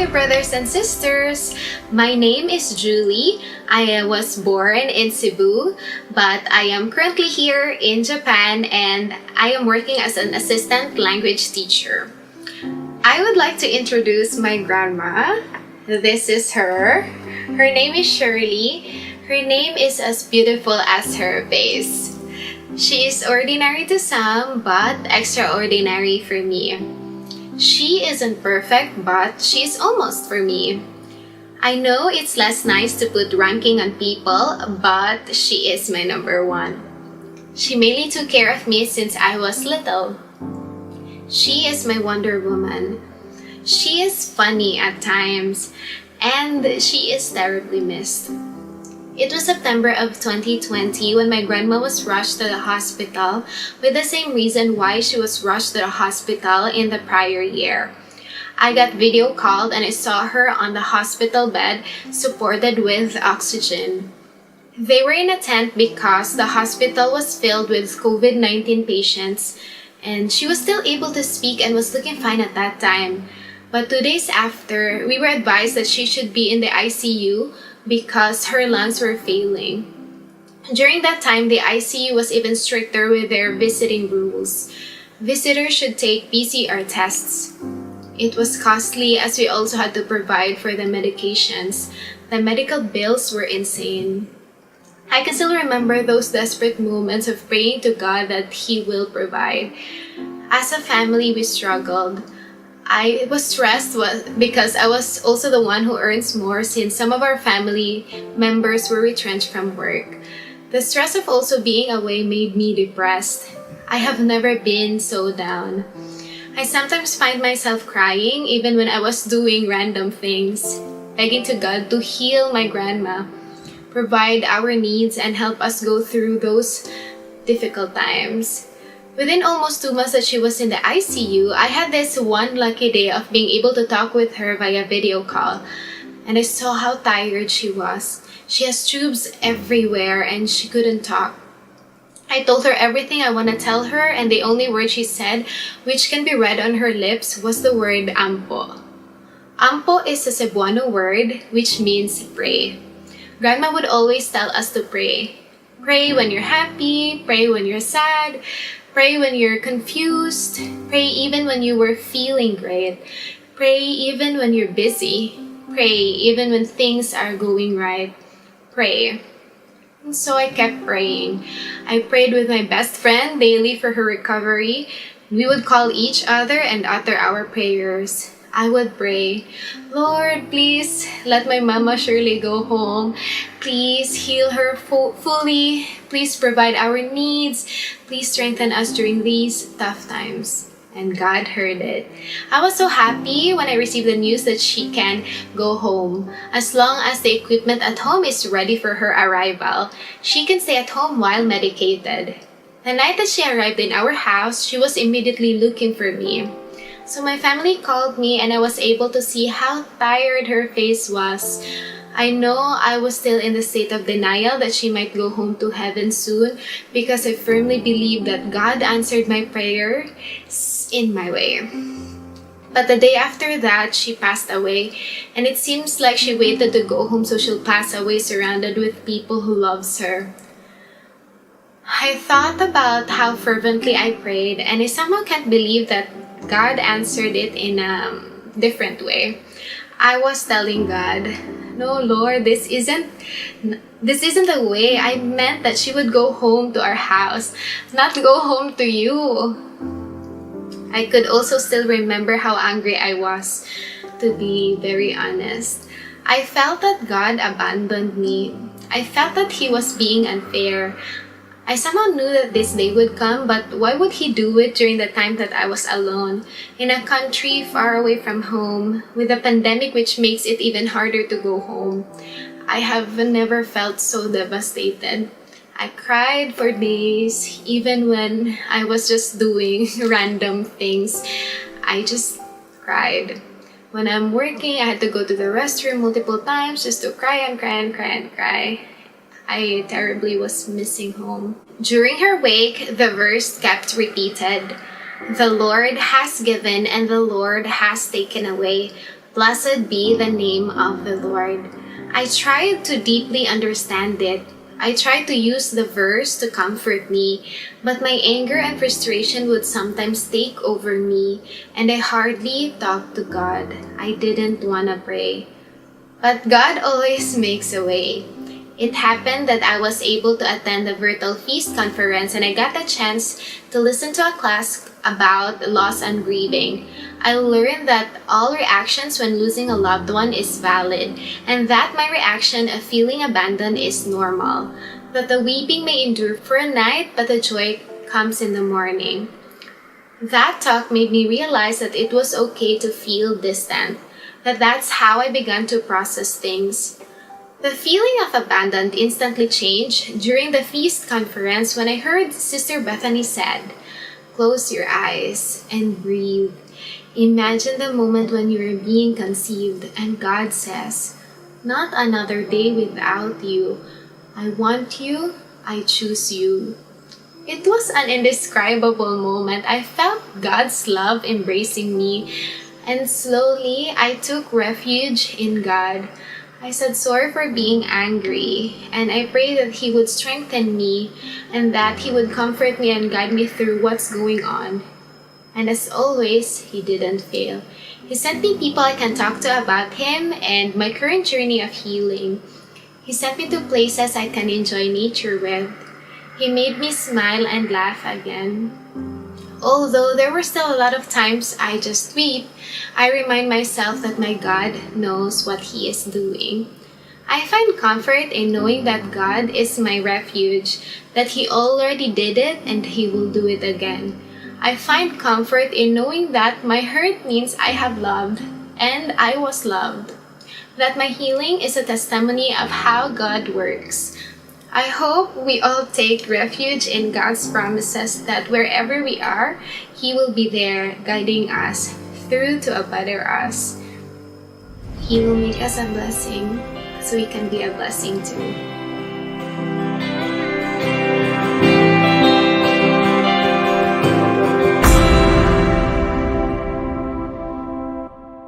Hi, brothers and sisters! My name is Julie. I was born in Cebu, but I am currently here in Japan and I am working as an assistant language teacher. I would like to introduce my grandma. This is her. Her name is Shirley. Her name is as beautiful as her face. She is ordinary to some, but extraordinary for me. She isn't perfect, but she's almost for me. I know it's less nice to put ranking on people, but she is my number one. She mainly took care of me since I was little. She is my Wonder Woman. She is funny at times, and she is terribly missed. It was September of 2020 when my grandma was rushed to the hospital with the same reason why she was rushed to the hospital in the prior year. I got video called and I saw her on the hospital bed supported with oxygen. They were in a tent because the hospital was filled with COVID-19 patients and she was still able to speak and was looking fine at that time. But 2 days after, we were advised that she should be in the ICU because her lungs were failing. During that time, the ICU was even stricter with their visiting rules. Visitors should take PCR tests. It was costly as we also had to provide for the medications. The medical bills were insane. I can still remember those desperate moments of praying to God that He will provide. As a family, we struggled. I was stressed because I was also the one who earns more since some of our family members were retrenched from work. The stress of also being away made me depressed. I have never been so down. I sometimes find myself crying even when I was doing random things, begging to God to heal my grandma, provide our needs, and help us go through those difficult times. Within almost 2 months that she was in the ICU, I had this one lucky day of being able to talk with her via video call. And I saw how tired she was. She has tubes everywhere and she couldn't talk. I told her everything I want to tell her, and the only word she said, which can be read on her lips, was the word ampo. Ampo is a Cebuano word which means pray. Grandma would always tell us to pray. Pray when you're happy, pray when you're sad, pray when you're confused, pray even when you were feeling great, pray even when you're busy, pray even when things are going right, pray. And so I kept praying. I prayed with my best friend daily for her recovery. We would call each other and utter our prayers. I would pray, Lord, please let my mama Shirley go home. Please heal her fully. Please provide our needs. Please strengthen us during these tough times. And God heard it. I was so happy when I received the news that she can go home. As long as the equipment at home is ready for her arrival, she can stay at home while medicated. The night that she arrived in our house, she was immediately looking for me. So my family called me and I was able to see how tired her face was. I know I was still in the state of denial that she might go home to heaven soon because I firmly believe that God answered my prayer in my way. But the day after that, she passed away, and it seems like she waited to go home so she'll pass away surrounded with people who loves her. I thought about how fervently I prayed, and I somehow can't believe that God answered it in a different way. I was telling God, no, Lord, this isn't the way. I meant that she would go home to our house, not go home to you. I could also still remember how angry I was, to be very honest. I felt that God abandoned me. I felt that He was being unfair. I somehow knew that this day would come, but why would He do it during the time that I was alone, in a country far away from home, with a pandemic which makes it even harder to go home? I have never felt so devastated. I cried for days, even when I was just doing random things. I just cried. When I'm working, I had to go to the restroom multiple times just to cry and cry and cry and cry. I terribly was missing home. During her wake, the verse kept repeated, "The Lord has given and the Lord has taken away. Blessed be the name of the Lord. I tried to deeply understand it. I tried to use the verse to comfort me, but my anger and frustration would sometimes take over me, and I hardly talked to God. I didn't want to pray. But God always makes a way. It happened that I was able to attend the Virtual Feast conference, and I got the chance to listen to a class about loss and grieving. I learned that all reactions when losing a loved one is valid, and that my reaction of feeling abandoned is normal. That the weeping may endure for a night, but the joy comes in the morning. That talk made me realize that it was okay to feel distant, that's how I began to process things. The feeling of abandoned instantly changed during the feast conference when I heard Sister Bethany said, "Close your eyes and breathe. Imagine the moment when you are being conceived and God says, 'Not another day without you. I want you. I choose you.'" It was an indescribable moment. I felt God's love embracing me, and slowly I took refuge in God. I said sorry for being angry, and I prayed that He would strengthen me and that He would comfort me and guide me through what's going on. And as always, He didn't fail. He sent me people I can talk to about Him and my current journey of healing. He sent me to places I can enjoy nature with. He made me smile and laugh again. Although there were still a lot of times I just weep, I remind myself that my God knows what He is doing. I find comfort in knowing that God is my refuge, that He already did it and He will do it again. I find comfort in knowing that my hurt means I have loved and I was loved, that my healing is a testimony of how God works. I hope we all take refuge in God's promises that wherever we are, He will be there guiding us through to a better us. He will make us a blessing so we can be a blessing too.